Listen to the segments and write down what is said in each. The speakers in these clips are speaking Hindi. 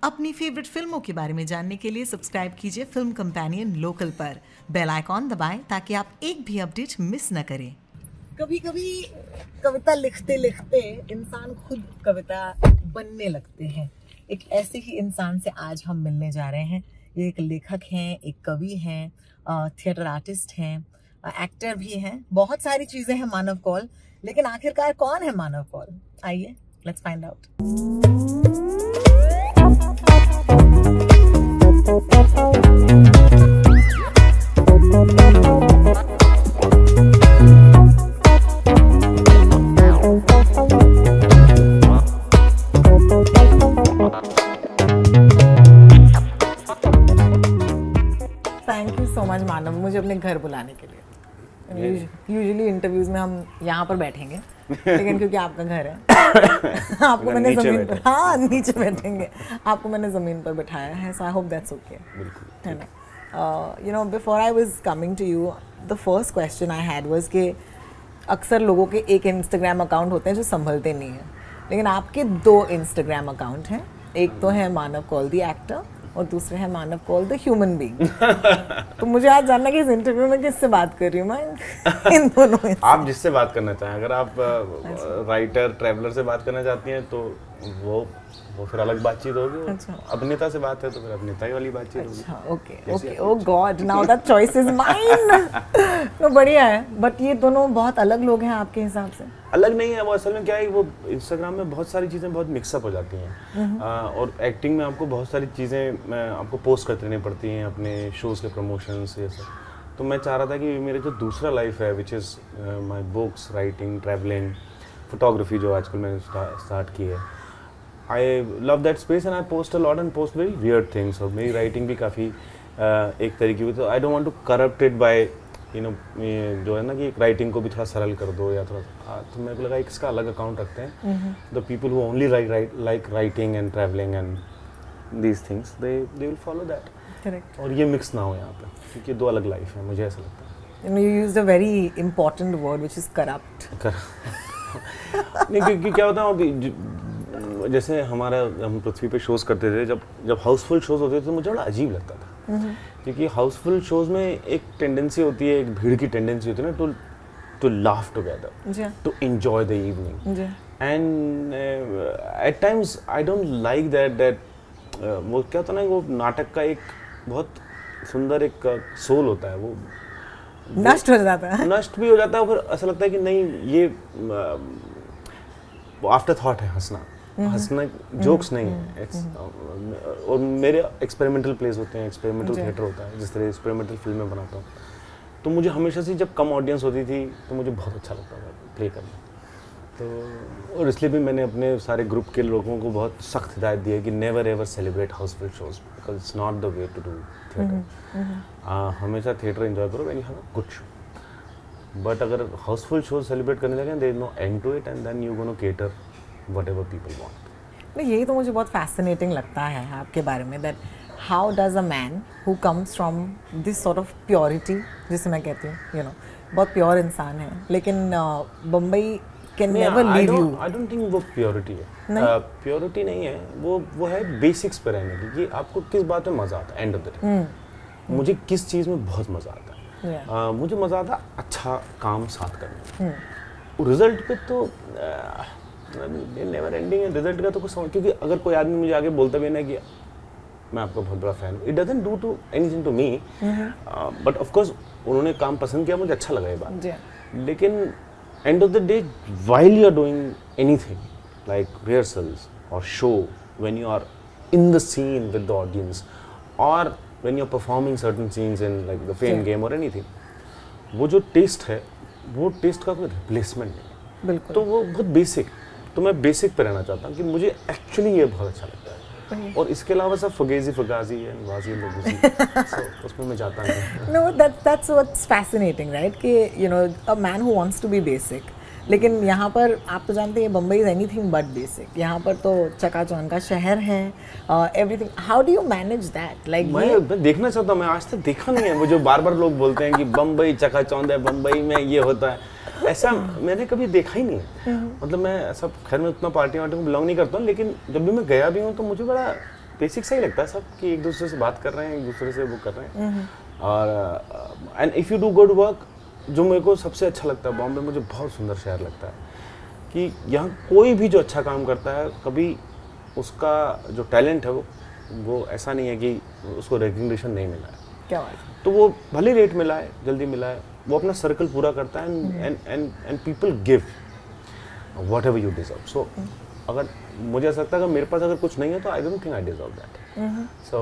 अपनी फेवरेट फिल्मों के बारे में जानने के लिए सब्सक्राइब कीजिए फिल्म कंपेनियन लोकल पर। बेल आइकॉन दबाएं ताकि आप एक भी अपडेट मिस न करें। कभी कभी कविता लिखते लिखते इंसान खुद कविता बनने लगते हैं। एक ऐसे ही इंसान से आज हम मिलने जा रहे हैं। ये एक लेखक हैं, एक कवि हैं, थिएटर आर्टिस्ट हैं, एक्टर भी हैं, बहुत सारी चीजें हैं मानव कौल। लेकिन आखिरकार कौन है मानव कौल? आइए let's find out. Thank you so much Manav, मुझे अपने घर बुलाने के लिए। यूजुअली इंटरव्यूज में हम यहाँ पर बैठेंगे, लेकिन क्योंकि आपका घर है आपको मैंने जमीन पर, हाँ नीचे बैठेंगे, आपको मैंने जमीन पर बैठाया है। So I hope that's okay, है ना? You know, before I was coming to you, the first question I had was कि अक्सर लोगों के एक इंस्टाग्राम अकाउंट होते हैं जो संभलते नहीं हैं, लेकिन आपके 2 इंस्टाग्राम अकाउंट हैं। एक तो है मानव कौल द एक्टर और दूसरे है Manav Kaul the human being. तो मुझे आज जानना कि इस इंटरव्यू में किससे बात कर रही हूँ मैं इन दोनों में। आप जिससे बात करना चाहें, अगर आप राइटर ट्रैवलर से बात करना चाहती हैं तो वो फिर अलग बातचीत होगी। अच्छा। अभिनेता से बात है तो फिर अभिनेता ही वाली बातचीत होगी। अच्छा, okay. Oh God, now that choice is mine. तो बढ़िया है, बट ये दोनों बहुत अलग लोग हैं आपके हिसाब से? अलग नहीं है, वो असल में क्या है, वो इंस्टाग्राम में बहुत सारी चीज़ें बहुत मिक्सअप हो जाती हैं। और एक्टिंग में आपको बहुत सारी चीज़ें आपको पोस्ट करती रहनी पड़ती हैं, अपने शोज़ के प्रमोशंस ये सब। तो मैं चाह रहा था कि मेरे जो दूसरा लाइफ है, which is my books, writing, travelling, photography जो आजकल मैंने स्टार्ट की है, I love that space and I post a lot and post very weird things. और मेरी राइटिंग भी काफ़ी एक तरीके की, तो I don't want to corrupt it by you know, जो है ना कि राइटिंग को भी थोड़ा सरल कर दो या थोड़ा, तो मेरे को लगा इसका अलग अकाउंट रखते हैं। The people who only like writing and travelling and these things, they will follow that. Correct. और ये मिक्स ना हो यहाँ पे, क्योंकि 2 अलग लाइफ है, मुझे ऐसा लगता है। You used a very important word which is corrupt. नहीं, क्योंकि क्या होता है अभी, जैसे हम पृथ्वी पे शोज़ करते थे, जब हाउसफुल शोज़ होते थे तो मुझे बड़ा अजीब लगता था। क्योंकि हाउसफुल शोज़ में एक टेंडेंसी होती है, एक भीड़ की टेंडेंसी होती है ना, to laugh together, to enjoy the evening. And at times I don't like that वो क्या होता है ना, वो नाटक का एक बहुत सुंदर एक सोल होता है, वो नष्ट हो जाता है, नष्ट भी हो जाता है। फिर ऐसा लगता है कि नहीं, ये आफ्टर थॉट है, हंसना जोक्स नहीं है। और मेरे एक्सपेरिमेंटल प्लेस होते हैं, एक्सपेरिमेंटल थिएटर होता है, जिस तरह एक्सपेरिमेंटल फिल्में बनाता हूँ, तो मुझे हमेशा से जब कम ऑडियंस होती थी तो मुझे बहुत अच्छा लगता था प्ले करना। तो और इसलिए भी मैंने अपने सारे ग्रुप के लोगों को बहुत सख्त हिदायत दी है कि never ever celebrate housefull shows, because it's not the way to do theatre. हमेशा थिएटर एंजॉय करो when you have a good show, but अगर हाउसफुल शोज सेलिब्रेट करने लगे, there is no end to it and then you gonna cater whatever people want. नहीं, यही तो मुझे बहुत फैसिनेटिंग लगता है आपके बारे में, that how does a man who comes from this sort of purity, जिसे मैं कहती हूँ, यू नो, बहुत प्योर इंसान है, लेकिन Bombay can never leave you. I don't think वो प्योरिटी है, प्योरिटी नहीं है, वो है बेसिक्स पे रहने की, कि आपको किस बात में मजा आता है। एंड ऑफ द डे मुझे किस चीज़ में बहुत मजा आता है, मुझे मजा आता है अच्छा काम साथ करने में। रिजल्ट पे तो नेवर एंडिंग है, रिजल्ट का तो कुछ समझ, क्योंकि अगर कोई आदमी मुझे आगे बोलता भी ना कि मैं आपका बहुत बड़ा फैन हूँ, it doesn't do to anything to me, but of course उन्होंने काम पसंद किया, मुझे अच्छा लगा ये बात। लेकिन end of the day while you are doing anything like rehearsals और show, when you are in the scene with the audience, और when you are performing certain scenes in like the fame game और एनीथिंग, वो जो टेस्ट है, वो टेस्ट का कोई रिप्लेसमेंट नहीं है। बिल्कुल। तो वो बहुत बेसिक, तो मैं बेसिक पे रहना चाहता हूँ कि मुझे एक्चुअली ये बहुत अच्छा लगता है। और इसके अलावा सब फगेजी फगाजी है, नवाजी लोगों उसमें मैं जाता हूँ। No, that's what's fascinating, right? कि you know, a man who wants to be basic, लेकिन यहाँ पर आप तो जानते हैं Bombay is anything but basic. यहाँ पर तो चकाचौंध का शहर है, everything. How do you manage that? Like मैं देखना चाहता हूँ, मैं आज तक देखा नहीं है वो जो बार बार लोग बोलते हैं कि बम्बई चकाचौंध है, बम्बई में ये होता है, ऐसा मैंने कभी देखा ही नहीं है। मतलब मैं ऐसा, खैर मैं उतना पार्टी वार्टी में बिलोंग नहीं करता हूँ, लेकिन जब भी मैं गया भी हूँ तो मुझे बड़ा बेसिक सही लगता है सब कि एक दूसरे से बात कर रहे हैं, एक दूसरे से वो कर रहे हैं। और and if you do good work, जो मेरे को सबसे अच्छा लगता है बॉम्बे, मुझे बहुत सुंदर शहर लगता है कि यहाँ कोई भी जो अच्छा काम करता है, कभी उसका जो टैलेंट है वो ऐसा नहीं है कि उसको रिकग्निशन नहीं मिला है। क्या बात है। तो वो भले लेट मिला है, जल्दी मिला है, वो अपना सर्कल पूरा करता है and people give whatever you deserve. So अगर मुझे ऐसा लगता है कि मेरे पास अगर कुछ नहीं है तो I don't think I deserve that. So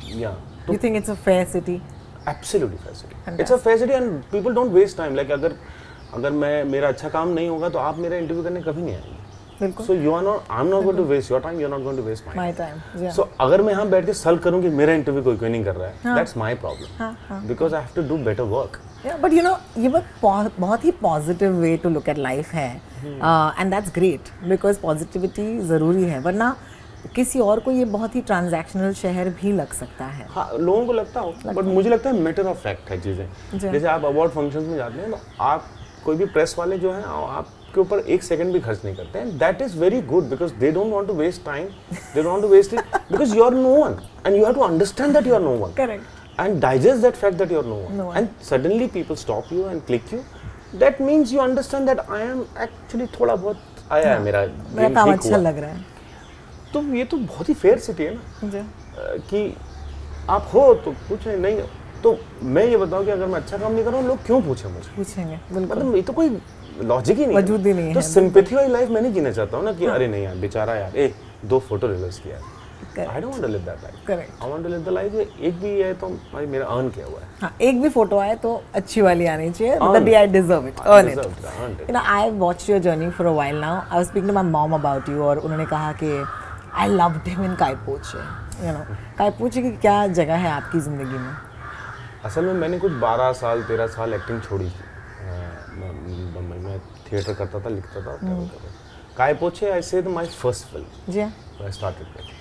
yeah, you think it's a fair city? Absolutely fair city, it's a fair city and people don't waste time. Like अगर मेरा अच्छा काम नहीं होगा तो आप मेरा इंटरव्यू करने कभी नहीं आएंगे। बिल्कुल। So you are not, I'm not going to waste your time, you're not going to waste my time. Yeah. So अगर मैं यहाँ बैठ के सल्ट करूँ कि मेरा इंटरव्यू कोई नहीं कर रहा है, that's my problem, because I have to do better work. Yeah, but you know, ये बहुत ही positive way to look at life है, and that's great because positivity ज़रूरी है, वरना किसी और को ये बहुत ही ट्रांजैक्शनल शहर भी लग सकता है। हाँ, लोगों को लगता हो, बट मुझे लगता है मैटर ऑफ फैक्ट है चीज़ें। जैसे आप अवार्ड फंक्शंस में जाते हैं तो आप कोई भी प्रेस वाले जो हैं आपके ऊपर एक सेकंड भी खर्च नहीं करते हैं। That is very good because they don't want to waste time, they don't want to waste it because you are no one and you have to understand that you are no one. Correct. And digest that fact that you are no one. And suddenly people stop you and click you. That means you understand that I am actually थोड़ा बहुत आया है मेरा काम अच्छा लग रहा है। तो ये तो बहुत ही फेयर सिटी है ना कि आप हो तो पूछे, नहीं हो तो मैं ये बताऊं कि अगर मैं अच्छा काम नहीं कर रहा हूँ लोग क्यों पूछे मुझे? पूछेंगे बिल्कुल। मतलब ये तो कोई लॉजिक ही नहीं है, वजूद ही नहीं है। तो सिंपैथी वाली लाइफ मैं नहीं जीना चाहता हूँ ना कि अरे नहीं यार बेचारा यार 2 फोटो रिलीज किया है। I don't want to live that life. Correct. I want to live the life एक भी है तो भाई मेरा अर्न किया हुआ है। हाँ, एक भी फोटो आए तो अच्छी वाली आनी चाहिए, मतलब I deserve it, earn it. You know, I watched your journey for a while now. I was speaking to my mom about you और उन्होंने कहा कि I loved him in Kai Poche. You know, Kai Poche की क्या जगह है आपकी ज़िंदगी में? असल में मैंने कुछ 12 साल 13 साल एक्टिंग छोड़ी थी। मैं थिएटर करता था, लिखता था। Kai Poche I said my first film. Ji. I started with.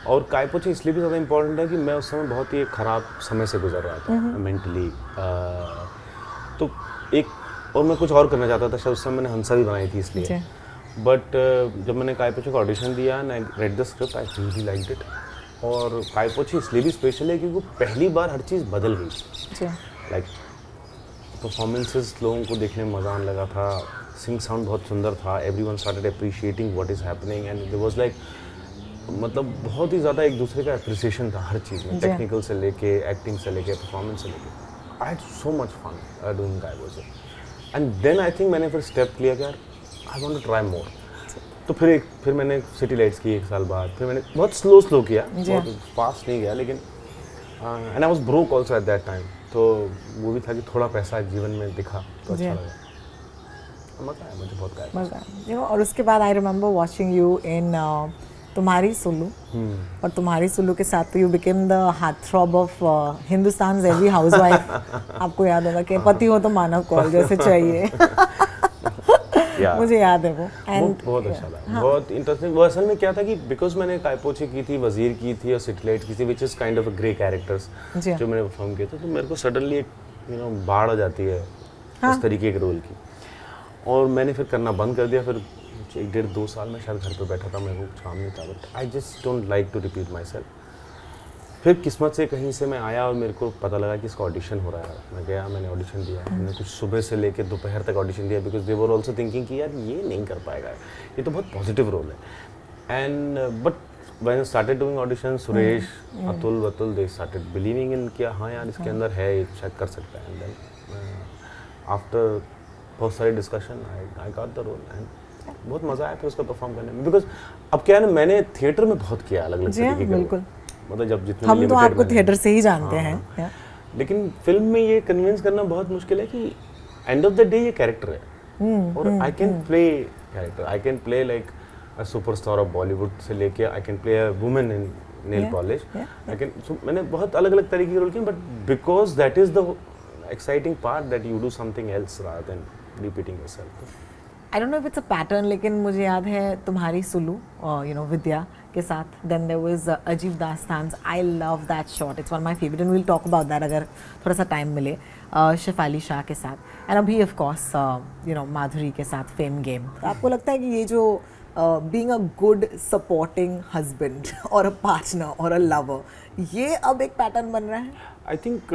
और Kai Poche इसलिए भी ज़्यादा इम्पोर्टेंट है कि मैं उस समय बहुत ही ख़राब समय से गुजर रहा था मेंटली। तो एक और मैं कुछ और करना चाहता था, शायद उस समय मैंने हंसा भी बनाई थी इसलिए। बट जब मैंने Kai Poche का ऑडिशन दिया and I read the script, I really liked it. और Kai Poche इसलिए भी स्पेशल है क्योंकि वो पहली बार हर चीज़ बदल गई। लाइक परफॉर्मेंसेस लोगों को देखने में मज़ा आने लगा था, सिंग साउंड बहुत सुंदर था, everyone started appreciating what is happening and there was like मतलब बहुत ही ज़्यादा एक दूसरे का अप्रिसिएशन था हर चीज़ में, टेक्निकल से लेके एक्टिंग से लेके परफॉर्मेंस से लेके। I had so much fun doing Kai Poche and then I think मैंने फिर स्टेप लिया कि यार I want to try more. तो फिर मैंने सिटी लाइट्स की 1 साल बाद, फिर मैंने बहुत स्लो किया, बहुत फास्ट नहीं गया, लेकिन and I was broke also at that time. तो वो भी था कि थोड़ा पैसा जीवन में दिखा तो अच्छा लगा, मज़ा आया मुझे, बहुत आया। और उसके बाद I remember watching you in Tumhari Sulu, और तुम्हारी सुल्लू के साथ तो you became the heart throb of Hindustan's every housewife. आपको याद होगा कि पति हो तो मानव कौल जैसे चाहिए। मुझे याद है वो बहुत अच्छा लगा, बहुत इंटरेस्टिंग। वो असल में क्या था कि बिकॉज मैंने Kai Poche की थी, वजीर की थी और सिटीलाइट की थी, which is kind of a grey characters जो मैंने परफॉर्म किए थे, तो मेरे को सडनली एक बाढ़ आ जाती है उस तरीके के रोल की, और मैंने फिर करना बंद कर दिया। फिर 1-1.5-2 साल में शायद घर पे बैठा था, मेरे को कुछ काम नहीं था, but I just don't like to repeat myself. फिर किस्मत से कहीं से मैं आया और मेरे को पता लगा कि इसका ऑडिशन हो रहा है। मैं गया, मैंने ऑडिशन दिया, मैंने कुछ सुबह से लेकर दोपहर तक ऑडिशन दिया, because they were also thinking कि यार ये नहीं कर पाएगा, ये तो बहुत पॉजिटिव रोल है। And but when I started doing audition, Suresh, Atul they started believing in कि हाँ यार इसके अंदर है, ये शायद कर सकता है। एंड देन आफ्टर बहुत सारे discussion I got the role and बहुत मज़ा आया फिर उसका परफॉर्म करने में। बिकॉज अब क्या है ना, मैंने थिएटर में बहुत किया अलग अलग तरीके के, बिल्कुल मतलब जब जितने हम तो आपको थिएटर से ही जानते हैं, लेकिन फिल्म में ये कन्विंस करना बहुत मुश्किल है कि एंड ऑफ द डे ये कैरेक्टर है, और I can play character, I can play like a superstar of Bollywood से लेके I can play a women in nail polish, I can, मैंने बहुत अलग अलग तरीके के रोल किए, but because that is the exciting part that you do something else rather than repeating yourself. I don't know if it's a pattern, लेकिन मुझे याद है तुम्हारी सुल्लू यू नो विद्या के साथ, देन देयर वाज अजीब दास्तान, I love that shot, it's one my favourite and we will talk about that अगर थोड़ा सा टाइम मिले, शेफाली शाह के साथ, एंड अभी ऑफ कोर्स यू नो माधुरी के साथ फेम गेम। तो आपको लगता है कि ये जो being a good supporting husband or a partner or a lover, ये अब एक पैटर्न बन रहा है? आई थिंक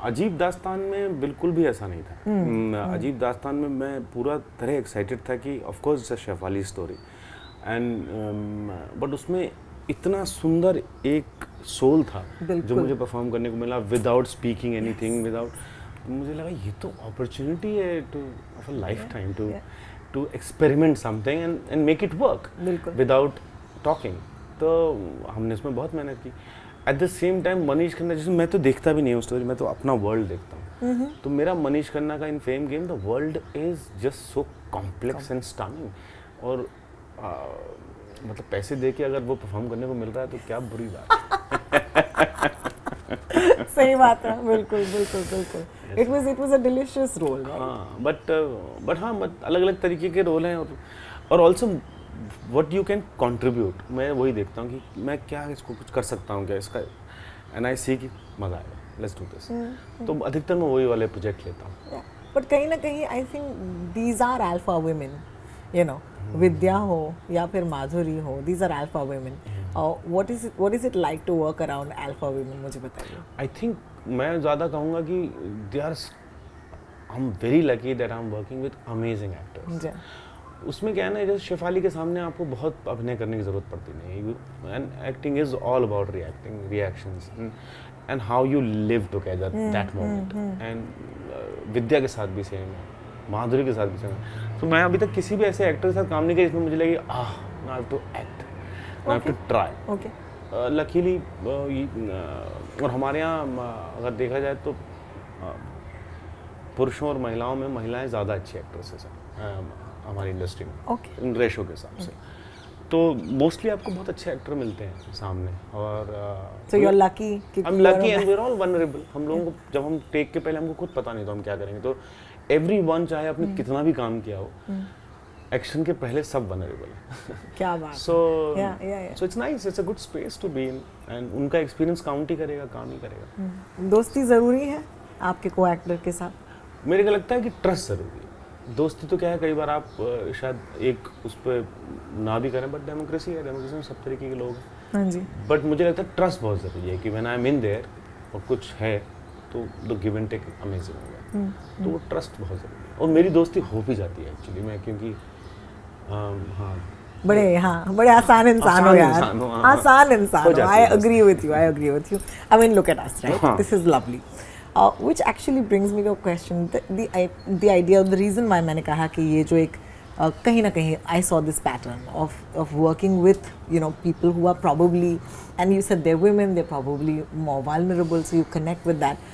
अजीब दास्तान में बिल्कुल भी ऐसा नहीं था। अजीब दास्तान में मैं पूरा तरह एक्साइटेड था कि of course it's a Shefali story and but उसमें इतना सुंदर एक सोल था जो मुझे परफॉर्म करने को मिला विदाउट स्पीकिंग एनीथिंग, विदाउट, मुझे लगा ये तो अपॉर्चुनिटी है to of a lifetime to experiment something and make it work without talking. तो हमने इसमें बहुत मेहनत की। At the same time Manish Khanna, जिसमें मैं तो देखता भी नहीं हूँ स्टोरी, मैं तो अपना वर्ल्ड देखता हूँ। तो मेरा मनीष खन्ना का in fame game the world is just so complex and stunning, और मतलब पैसे दे के अगर वो परफॉर्म करने को मिल रहा है तो क्या बुरी बात है। सही बात है, बिल्कुल बिल्कुल बिल्कुल। It was a delicious role. हाँ, बट अलग अलग तरीके के रोल हैं, और also what you can contribute. मैं वही देखता हूँ कि मैं क्या इसको कुछ कर सकता हूँ क्या इसका, एंड आई सी कि मजा आएगा, लेट्स डू दिस। तो अधिकतर मैं वही वाले प्रोजेक्ट लेता हूँ। बट कहीं ना कहीं I think these are alpha women, you know, Vidya हो या फिर माधुरी हो, these are alpha women. What is it like to work around alpha women, मुझे बताइए। आई थिंक मैं ज़्यादा कहूँगा कि they are, I am very lucky that I am working with amazing actors. उसमें क्या है ना, जैसे शेफाली के सामने आपको बहुत अभिनय करने की ज़रूरत पड़ती नहीं, and acting is all about reactions and how you live together that moment. And Vidya के साथ भी सेम है, माधुरी के साथ भी सेम है। तो मैं अभी तक किसी भी ऐसे एक्टर के साथ काम नहीं किया जिसमें मुझे लगे I have to act, I have to try. Luckily और हमारे यहाँ अगर देखा जाए तो पुरुषों और महिलाओं में महिलाएं ज़्यादा अच्छी एक्ट्रेसेस हैं हमारी इंडस्ट्री में, इन रेशो के हिसाब से। तो मोस्टली आपको बहुत अच्छे एक्टर मिलते हैं सामने, और so you're lucky, I'm lucky and we're all vulnerable। हम लोगों को जब हम टेक के पहले हमको खुद पता नहीं था हम क्या करेंगे, तो everyone चाहे आपने कितना भी काम किया हो, एक्शन के पहले सब vulnerable है। क्या बात। so it's nice, it's a good space to be in, and उनका एक्सपीरियंस काउंट ही करेगा, काम ही करेगा। दोस्ती ज़रूरी है आपके को एक्टर के साथ? मेरे को लगता है कि ट्रस्ट ज़रूरी है। दोस्ती तो क्या है, कई बार आप शायद एक उस पर ना भी करें, बट डेमोक्रेसी है, डेमोक्रेसी में सब तरीके के लोग हैं। हाँ जी। बट मुझे लगता है ट्रस्ट बहुत ज़रूरी है कि when I am in there और कुछ है तो the give and take amazing होगा। तो वो ट्रस्ट बहुत ज़रूरी है, और मेरी दोस्ती हो भी जाती है एक्चुअली में, क्योंकि हाँ बड़े आसान इंसान हो यार, आसान इंसान हो। I agree with you, I mean look at us, right, this is lovely. Which actually brings me to a question, the idea, the reason why मैंने कहा कि ये जो एक कहीं ना कहीं I saw this pattern of working with, you know, people who are probably, and you said they're women, they're probably more vulnerable, so you connect with that.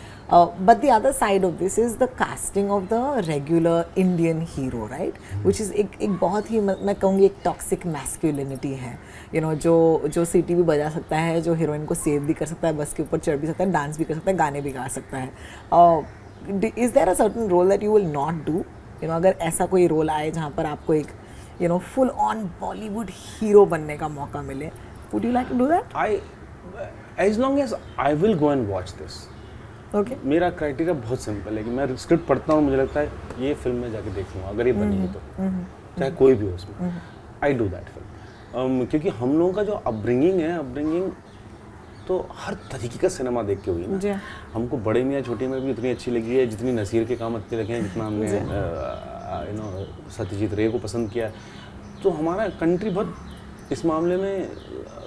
But the other side of this is the casting of the regular Indian hero, right? Which is एक बहुत ही, मैं कहूँगी एक toxic masculinity है, you know, जो सीटी भी बजा सकता है, जो हीरोइन को सेव भी कर सकता है, बस के ऊपर चढ़ भी सकता है, डांस भी कर सकता है, गाने भी गा सकता है। Is there a certain role that you will not do? You know, अगर ऐसा कोई रोल आए जहाँ पर आपको एक, you know, full on Bollywood hero बनने का मौका मिले, would you like to do that? As long as I will go and watch this. Okay. मेरा क्राइटेरिया बहुत सिंपल है कि मैं स्क्रिप्ट पढ़ता हूँ, मुझे लगता है ये फिल्म में जाके देख लूँगा अगर ये बनेगी तो, चाहे कोई भी हो उसमें, आई डू दैट फिल्म। क्योंकि हम लोगों का जो अपब्रिंगिंग तो हर तरीके का सिनेमा देख के हुई है ना। हमको बड़े मियाँ छोटे में भी उतनी अच्छी लगी है जितनी नसीर के काम अच्छे लगे हैं, जितना हमने यू नो सत्यजीत रे को पसंद किया। तो हमारा कंट्री बहुत इस मामले में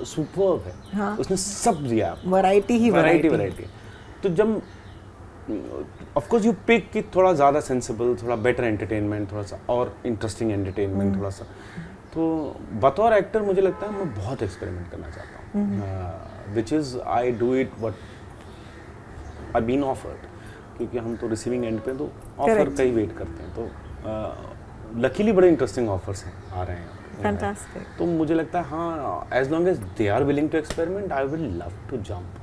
सुपर्ब है। हाँ। उसने सब दिया, वैरायटी। तो जब ऑफ कोर्स यू पिक कि थोड़ा ज़्यादा सेंसिबल, थोड़ा बेटर एंटरटेनमेंट, थोड़ा सा और इंटरेस्टिंग एंटरटेनमेंट, थोड़ा सा, तो बतौर एक्टर मुझे लगता है मैं बहुत एक्सपेरिमेंट करना चाहता हूँ, which is I do it what I been offered, क्योंकि हम तो रिसीविंग एंड पे तो ऑफर का ही वेट करते हैं। तो लकीली बड़े इंटरेस्टिंग ऑफर्स आ रहे हैं। Fantastic. तो मुझे लगता है हाँ, as long as they are willing to experiment, I will love to jump.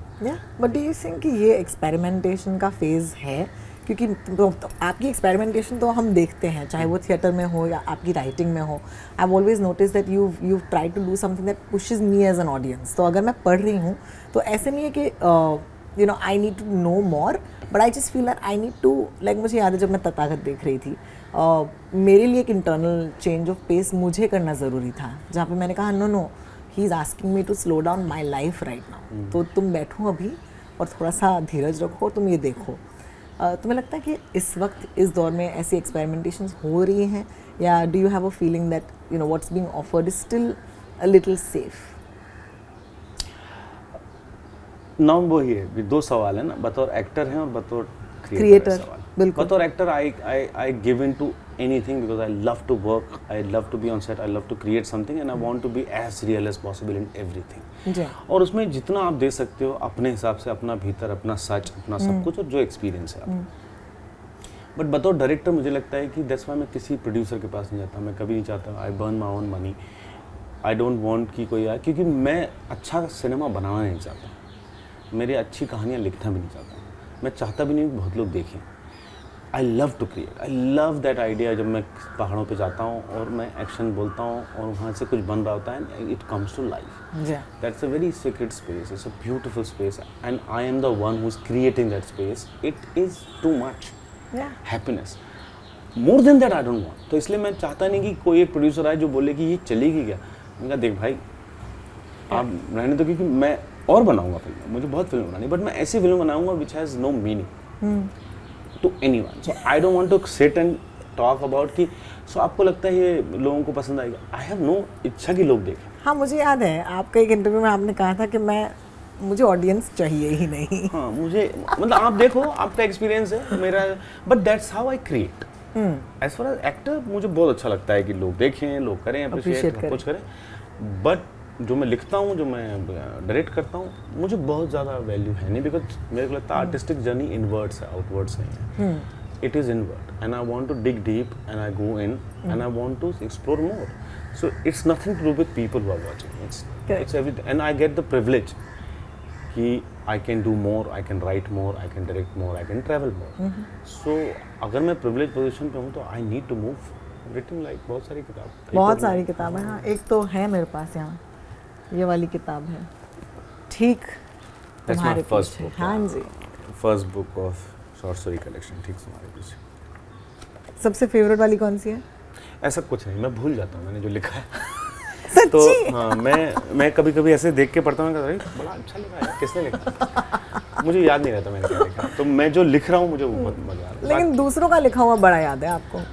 But do you think कि ये एक्सपेरिमेंटेशन का फेज़ है? क्योंकि तो आपकी एक्सपेरिमेंटेशन तो हम देखते हैं, चाहे वो थिएटर में हो या आपकी राइटिंग में हो। I have always notice that you try to do something that pushes me as an audience. तो अगर मैं पढ़ रही हूँ तो ऐसे नहीं है कि you know I need to know more, but I just feel that I need to, like मुझे याद है जब मैं तथागत देख रही थी, मेरे लिए एक इंटरनल चेंज ऑफ पेस मुझे करना ज़रूरी था, जहाँ पे मैंने कहा no he is asking me to slow down my life right now, तो तुम बैठो अभी और थोड़ा सा धीरज रखो, तुम ये देखो। तुम्हें लगता है कि इस वक्त इस दौर में ऐसी एक्सपेरिमेंटेशंस हो रही हैं, या do you have a feeling that you know what's being offered is still a little safe? Now वो ही है, दो सवाल है ना, बतौर एक्टर है और बतौर क्रिएटर। बिल्कुल, बतौर actor I give in to anything because I love to work, I love to be on set, I love to create something and I want to be as real as possible in everything. और उसमें जितना आप दे सकते हो अपने हिसाब से, अपना भीतर, अपना सच, अपना सब कुछ, और जो एक्सपीरियंस है आपका। बट बतौर डायरेक्टर मुझे लगता है कि दैट्स व्हाई मैं किसी प्रोड्यूसर के पास नहीं जाता, मैं कभी नहीं चाहता I burn my own money, I don't want कि कोई आए, क्योंकि मैं अच्छा सिनेमा बनाना नहीं चाहता, मेरी अच्छी कहानियाँ लिखना भी नहीं चाहता, मैं चाहता भी नहीं बहुत लोग देखें। I love to create, I love that idea, जब मैं पहाड़ों पे जाता हूँ और मैं एक्शन बोलता हूँ और वहाँ से कुछ बन रहा होता है, it comes to life. That's a very secret space, it's a beautiful space and I am the one who is creating that space, it is too much happiness, more than that I don't want. तो इसलिए मैं चाहता नहीं कि कोई एक प्रोड्यूसर आए जो बोले कि ये चलेगी क्या। मैंने कहा देख भाई आप रहने दो, क्योंकि मैं और बनाऊंगा फिल्म, मुझे बहुत फिल्म बनानी, बट मैं ऐसी फिल्म बनाऊंगा which has no meaning to anyone. So I don't want to sit and talk about कि so आपको लगता है ये लोगों को पसंद आएगा, I have no इच्छा कि लोग देखें। हाँ, मुझे याद है आपका एक इंटरव्यू में आपने कहा था कि मुझे ऑडियंस चाहिए ही नहीं। हाँ, मुझे मतलब आप देखो, आपका एक्सपीरियंस है मेरा, but that's how I create. As far as actor मुझे बहुत अच्छा लगता है कि लोग देखें, लोग करें, अप्रिशिएट कुछ करें, बट जो मैं लिखता हूँ, जो मैं डायरेक्ट करता हूँ, मुझे बहुत ज़्यादा वैल्यू है नहीं, बिकॉज मेरे को लगता है आर्टिस्टिक जर्नी इनवर्ड्स है, आउटवर्ड्स नहीं है, it is inward and I want to dig deep and I go in and I want to explore more, so it's nothing to do with people who are watching, it's everything and I get the privilege कि I can do more, I can write more, I can direct more, I can travel more. So अगर मैं प्रिविलेज पोजिशन पे हूँ तो I need to move, written like बहुत सारी किताबें। हाँ, एक तो है मेरे पास यहाँ, ये वाली किताब है, ठीक तुम्हारे पीछे। हाँ जी, first book of short story collection, ठीक तुम्हारे पीछे। सबसे फेवरेट वाली कौन सी है? ऐसा कुछ नहीं, मैं भूल जाता हूँ मैंने जो लिखा है। सच्ची? तो हाँ, मैं कभी कभी ऐसे देख के पढ़ता हूँ, बड़ा अच्छा लिखा है, किसने लिखा मुझे याद नहीं रहता मैंने क्या लिखा, तो मैं जो लिख रहा हूँ मुझे बहुत मजा आ रहा है। लेकिन दूसरों का लिखा हुआ बड़ा याद है आपको? हाँ,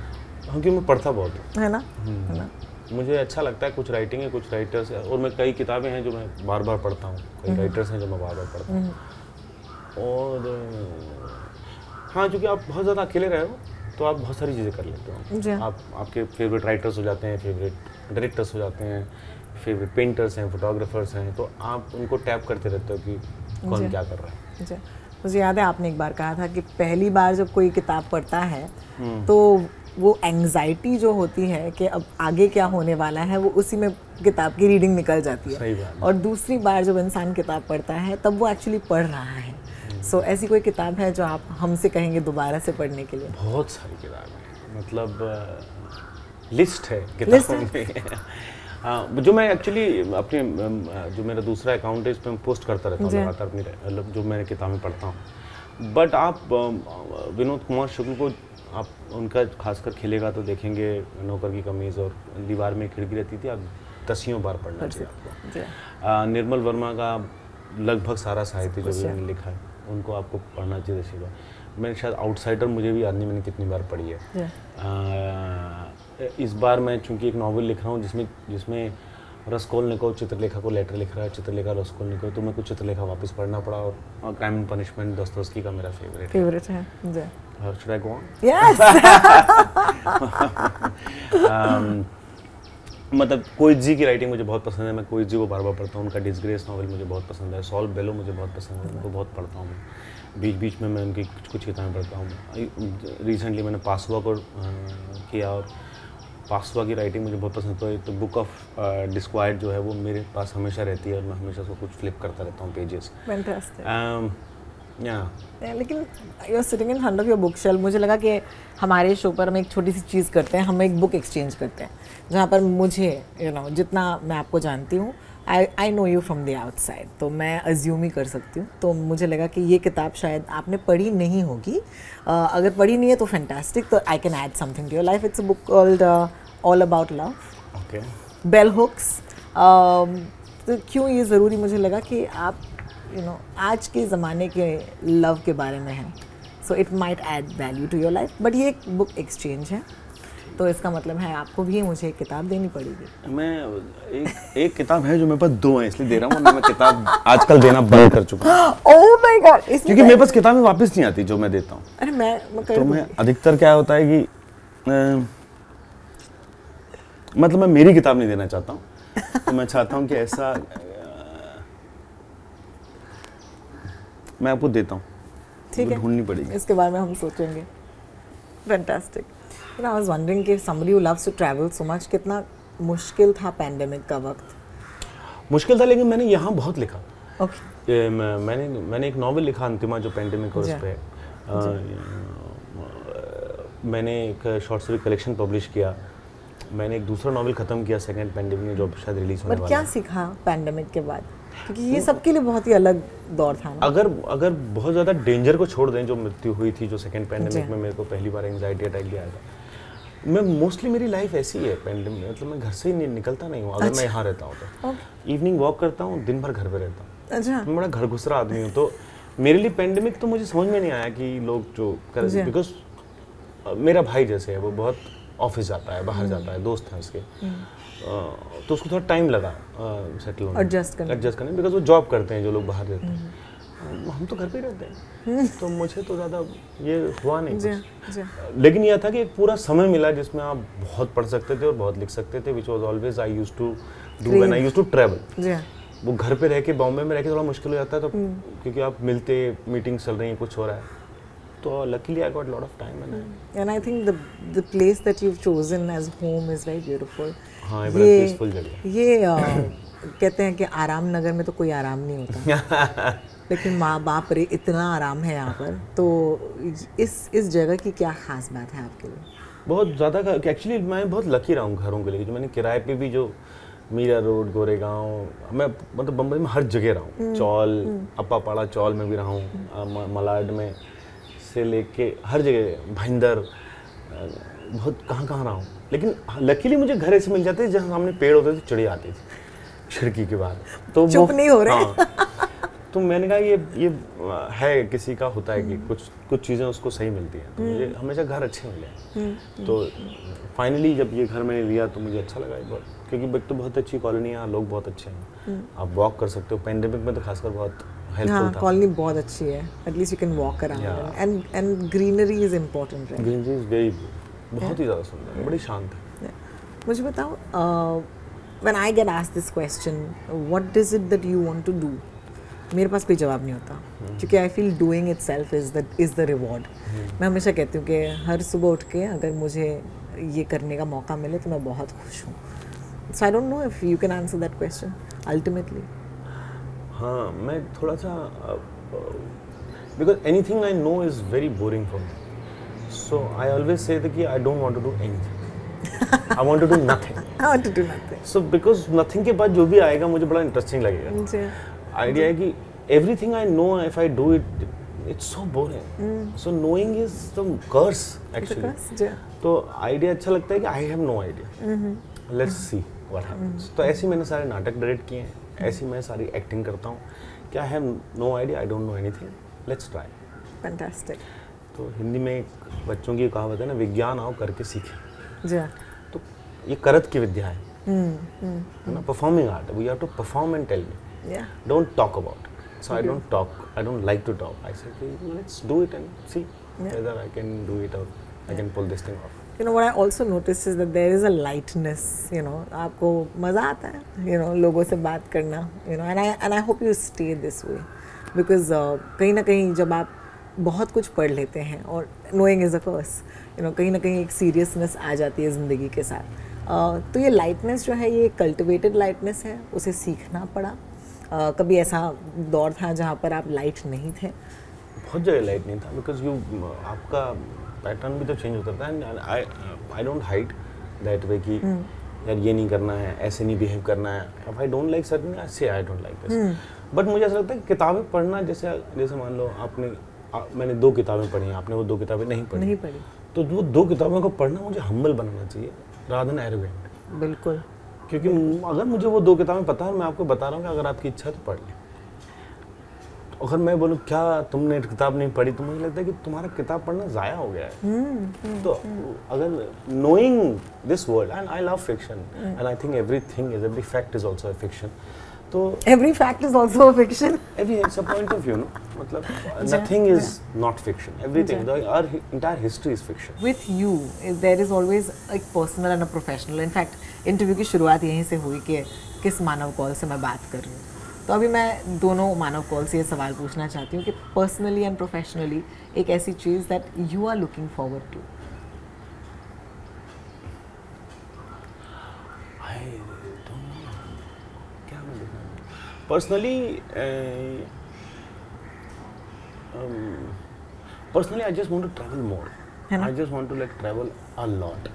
क्योंकि मैं पढ़ता बहुत है ना, है ना, मुझे अच्छा लगता है, कुछ राइटिंग है, कुछ राइटर्स है, और मैं कई किताबें हैं जो मैं बार बार पढ़ता हूँ, कई राइटर्स हैं जो मैं बार बार पढ़ता हूँ। और हाँ, क्योंकि आप बहुत ज़्यादा अकेले रहे हो तो आप बहुत सारी चीज़ें कर लेते हो, आप आपके फेवरेट राइटर्स हो जाते हैं, फेवरेट डायरेक्टर्स हो जाते हैं, फेवरेट पेंटर्स हैं, फोटोग्राफर्स हैं, तो आप उनको टैप करते रहते हो कि कौन क्या कर रहा है। मुझे याद है आपने एक बार कहा था कि पहली बार जब कोई किताब पढ़ता है तो वो एंग्जाइटी जो होती है कि अब आगे क्या होने वाला है, वो उसी में किताब की रीडिंग निकल जाती है, और दूसरी बार जब इंसान किताब पढ़ता है तब वो एक्चुअली पढ़ रहा है। सो ऐसी कोई किताब है जो आप हमसे कहेंगे दोबारा से पढ़ने के लिए? बहुत सारी किताबें हैं, मतलब लिस्ट है किताबों में। हाँ, जो मैं एक्चुअली अपने जो मेरा दूसरा अकाउंट है इस पर मैं पोस्ट करता रहता हूँ लगातार अपनी जो मैंने किताबें पढ़ता हूँ। बट आप विनोद कुमार शुक्ल को आप उनका खासकर खेलेगा तो देखेंगे, नौकर की कमीज़ और दीवार में खिड़की रहती थी, आप दसियों बार पढ़ना चाहिए आपको। निर्मल वर्मा का लगभग सारा साहित्य जो भी मैंने लिखा है उनको आपको पढ़ना चाहिए दसियों बार। मैंने शायद आउटसाइडर मुझे भी याद नहीं मैंने कितनी बार पढ़ी है। इस बार मैं चूँकि एक नावल लिख रहा हूँ जिसमें रसकोलनिकोव चित्रलेखा को लेटर लिख रहा है, चित्रलेखा रसकोलनिकोव, तो मेरे को चित्रलेखा वापस पढ़ना पड़ा। और क्राइम एंड पनिशमेंट दोस्तोवस्की का मेरा फेवरेट है। Should I go on? Yes. मतलब कोइत्ज़ी की राइटिंग मुझे बहुत पसंद है, मैं कोइत्ज़ी को बार बार पढ़ता हूँ, उनका डिसग्रेस नॉवल मुझे बहुत पसंद है, सॉल बेलो मुझे बहुत पसंद है, उनको बहुत पढ़ता हूँ मैं। बीच बीच में मैं उनकी कुछ किताबें पढ़ता हूँ। रिसेंटली मैंने पासवा को किया, और पासवा की राइटिंग मुझे बहुत पसंद है, तो बुक ऑफ डिस्क्वाइट जो है वो मेरे पास हमेशा रहती है और मैं हमेशा उसको कुछ फ्लिप करता रहता हूँ पेजेस। लेकिन you are sitting in front of your bookshelf. मुझे लगा कि हमारे शो पर हम एक छोटी सी चीज़ करते हैं, हम एक बुक एक्सचेंज करते हैं, जहाँ पर मुझे जितना मैं आपको जानती हूँ I know you from the outside, तो मैं अज्यूम ही कर सकती हूँ। तो मुझे लगा कि ये किताब शायद आपने पढ़ी नहीं होगी। अगर पढ़ी नहीं है तो फैंटास्टिक, तो I can add something to your life. It's a book called all about love, okay. Bell Hooks. तो क्यों ये ज़रूरी मुझे लगा कि आप आज के ज़माने के लव के बारे में है, so it might add value to your life. But ये एक बुक एक्सचेंज है, तो इसका मतलब है आपको भी मुझे एक किताब देनी पड़ेगी। मैं एक किताब है जो मेरे पास 2 हैं, इसलिए दे रहा हूँ, वरना मैं किताब आजकल देना बंद कर चुका हूँ। ओह माय गॉड, क्योंकि मेरे पास किताबें वापस नहीं आती जो मैं देता हूँ। अरे मैं कर तो दूँगी। मैं अधिकतर क्या होता है कि मतलब मैं मेरी किताब नहीं देना चाहता हूँ, तो मैं चाहता हूँ कि ऐसा मैं आपको देता हूँ, ठीक है, ढूंढनी पड़ेगी। इसके बारे में हम सोचेंगे। फैंटास्टिक। आई वाज वंडरिंग कि somebody who loves to travel so much, कितना मुश्किल था पैंडेमिक का वक्त। मुश्किल था, लेकिन मैंने यहाँ बहुत लिखा। ओके। मैंने एक नॉवेल लिखा अंतिमा, जो पैंडेमिक और उस पे मैंने एक शॉर्ट स्टोरी कलेक्शन पब्लिश किया। मैंने एक दूसरा नॉवेल खत्म किया सेकंड पैंडेमिक में, जो शायद रिलीज होने वाला है। क्या सीखा पैंडेमिक के बाद, क्योंकि ये सबके लिए बहुत ही अलग दौर था ना। अगर बहुत ज़्यादा डेंजर को छोड़ दें, जो मृत्यु हुई थी, जो सेकंड पैंडेमिक में मेरे को पहली बार एंजाइटी अटैक भी आया था। मैं मोस्टली मेरी लाइफ ऐसी है पैंडेमिक में, मतलब मैं घर से ही निकलता नहीं हूँ। अगर मैं यहाँ रहता हूँ तो इवनिंग वॉक करता हूँ, दिन भर घर पे रहता हूँ। अच्छा। मैं बड़ा घर घुसरा आदमी हूँ, तो मेरे लिए पैंडेमिक तो मुझे समझ में नहीं आया कि लोग जो कर, बिकॉज मेरा भाई जैसे है, वो बहुत ऑफिस जाता है, बाहर जाता है, दोस्त हैं उसके, तो उसको थोड़ा टाइम लगा सेटल होने, एडजस्ट करने, बिकॉज वो जॉब करते हैं जो लोग बाहर रहते हैं। हम तो घर पे रहते हैं, तो मुझे तो ज़्यादा ये हुआ नहीं कुछ। लेकिन यह था कि एक पूरा समय मिला जिसमें आप बहुत पढ़ सकते थे और बहुत लिख सकते थे, which was always I used to do when I used to travel. वो घर पे रह के, बॉम्बे में रह के थोड़ा मुश्किल हो जाता है, तो क्योंकि आप मिलते, मीटिंग चल रही हैं, कुछ हो रहा है, तो luckily I got a lot of time and I think the place that you've chosen as home is very beautiful. हाँ, बड़ा peaceful जगह। ये कहते हैं कि आराम नगर में तो कोई आराम नहीं होता, लेकिन माँ बाप रे इतना आराम है यहाँ पर। तो इस जगह की क्या खास बात है आपके लिए? बहुत ज़्यादा, एक्चुअली मैं बहुत लकी रहा हूँ घरों के लिए, जो मैंने किराए पे भी, जो मीरा रोड, गोरेगांव, मैं मतलब बम्बई में हर जगह रहा हूँ। चौल, अप्पापाड़ा चौल में भी रहा हूँ, मलाड में से लेके हर जगह, भाईंदर, बहुत कहाँ रहा हूँ। लेकिन लकीली मुझे घर ऐसे मिल जाते हैं जहाँ सामने पेड़ होते थे, चिड़िया आती थी खिड़की के बाहर, तो चुप नहीं हो रहे। हाँ, तो मैंने कहा ये है, किसी का होता है कि कुछ चीज़ें उसको सही मिलती हैं, तो मुझे हमेशा घर अच्छे मिले। तो फाइनली जब ये घर मैंने लिया तो मुझे अच्छा लगा बहुत, क्योंकि एक तो बहुत अच्छी कॉलोनी है, लोग बहुत अच्छे हैं, आप वॉक कर सकते हो। पैंडेमिक में तो खासकर बहुत हाँ, कॉलोनी बहुत अच्छी है, at least you can walk around, and greenery is important, right? Greenery is very, बहुत ही ज़्यादा सुंदर है, बड़ी शांत है। मुझे बताओ, when I get asked this question, what is it that you want to do, मेरे पास कोई जवाब नहीं होता, क्योंकि I feel doing itself is the reward. मैं हमेशा कहती हूँ कि हर सुबह उठ के अगर मुझे ये करने का मौका मिले तो मैं बहुत खुश हूँ। So I don't know if you can answer that question ultimately. हाँ, मैं थोड़ा सा, because anything I know is very boring for me, so I always say कि I don't want to do anything, I want to do nothing, I want to do nothing. So because nothing के बाद जो भी आएगा मुझे बड़ा इंटरेस्टिंग लगेगा। आइडिया है कि everything I know, if I do it, it's so boring, so knowing is the curse actually. तो आइडिया अच्छा लगता है कि I have no idea, let's see what happens. तो ऐसे मैंने सारे नाटक डायरेक्ट किए हैं, ऐसी मैं सारी एक्टिंग करता हूँ कि I have no idea, I don't know anything, let's try. Fantastic. तो हिंदी में एक बच्चों की कहावत है ना, विज्ञान आओ करके सीखें। जी। तो ये करत की विद्या है ना, performing art, we have to perform and tell me, don't talk about. So I don't talk, I don't like to talk, I say let's do it and see whether I can do it or I can pull this thing off. You know what I also noticed is that there is a lightness, you know, आपको मज़ा आता है, you know, लोगों से बात करना, you know, and I hope you stay this way, because कहीं ना कहीं जब आप बहुत कुछ पढ़ लेते हैं, और knowing is a curse, you know, कहीं ना कहीं एक seriousness आ जाती है ज़िंदगी के साथ। तो ये lightness जो है, ये cultivated lightness है, उसे सीखना पड़ा। कभी ऐसा दौर था जहाँ पर आप लाइट नहीं थे? बहुत जगह लाइट नहीं था, बिकॉज यू, आपका पैटर्न भी तो चेंज होता था, and I don't hide that way कि यार ये नहीं करना है, ऐसे नहीं बिहेव करना है, if I don't like certain I say I don't like this. But मुझे ऐसा लगता है कि किताबें पढ़ना, जैसे मान लो मैंने 2 किताबें पढ़ी हैं, आपने वो 2 किताबें नहीं पढ़ी, तो वो 2 किताबों को पढ़ना मुझे हम्बल बनाना चाहिए रादर देन एरोगेंट। बिल्कुल, क्योंकि अगर मुझे वो 2 किताबें पता है, मैं आपको बता रहा हूँ कि अगर आपकी इच्छा है तो पढ़ लें। अगर मैं बोलूँ क्या तुमने किताब नहीं पढ़ी, तो मुझे लगता है कि तुम्हारा किताब पढ़ना ज़ाया हो गया है। तो अगर knowing this world, and I love fiction and I think every fact is also a fiction, तो every fact is also a fiction. it's a point of view, no? मतलब nothing is not fiction, everything, our entire history is fiction. With you there is always a personal and a professional. In fact interview की शुरुआत यहीं से हुई कि किस मानव कौल से मैं बात कर रही हूँ, तो अभी मैं दोनों मानव कौल से ये सवाल पूछना चाहती हूँ कि पर्सनली एंड प्रोफेशनली एक ऐसी चीज़ that you are looking forward to. Personally, I just want to travel more. I just want to travel a lot.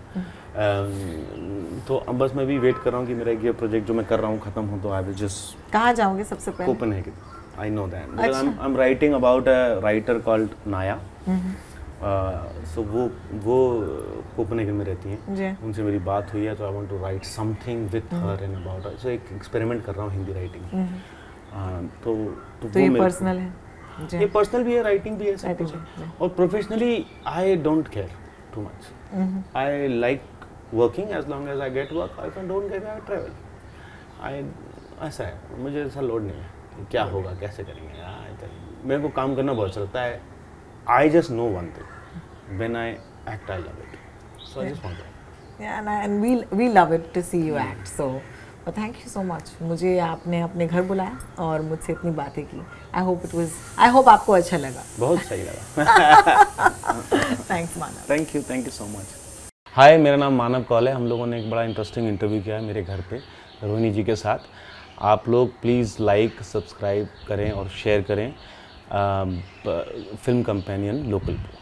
तो अब बस मैं भी वेट कर रहा हूँ कि मेरा ये प्रोजेक्ट जो मैं कर रहा हूँ खत्म हो, तो आई विल जस्ट। कहाँ जाओगे सबसे पहले? Copenhagen. I know that because I'm writing about a writer called Naya. So वो कोपेनहेगन में रहती हैं, उनसे मेरी बात हुई है, तो I want to write something with her and about her. So एक एक्सपेरिमेंट कर रहा हूँ हिंदी राइटिंग। तो ये पर्सनल है, ये पर्सनल भी है, राइटिंग भी है, सब कुछ है। और professionally I don't care too much. I like working as long as I get work, if I don't get I travel. ऐसा है, मुझे ऐसा लोड नहीं है कि क्या होगा, कैसे करेंगे। मेरे को काम करना बहुत अच्छा लगता है। I just know one thing, when I act I love it, so I just want to. And we love it to see you act, so thank you so much. मुझे आपने अपने घर बुलाया और मुझसे इतनी बातें की। आई होप आपको अच्छा लगा। बहुत सही लगा। Thanks Manav. Thank you so much. Hi, मेरा नाम मानव कौल है। हम लोगों ने एक बड़ा इंटरेस्टिंग इंटरव्यू किया है मेरे घर पे रोहिणी जी के साथ। आप लोग प्लीज़ लाइक, सब्सक्राइब करें और शेयर करें फिल्म कंपेनियन लोकल पे।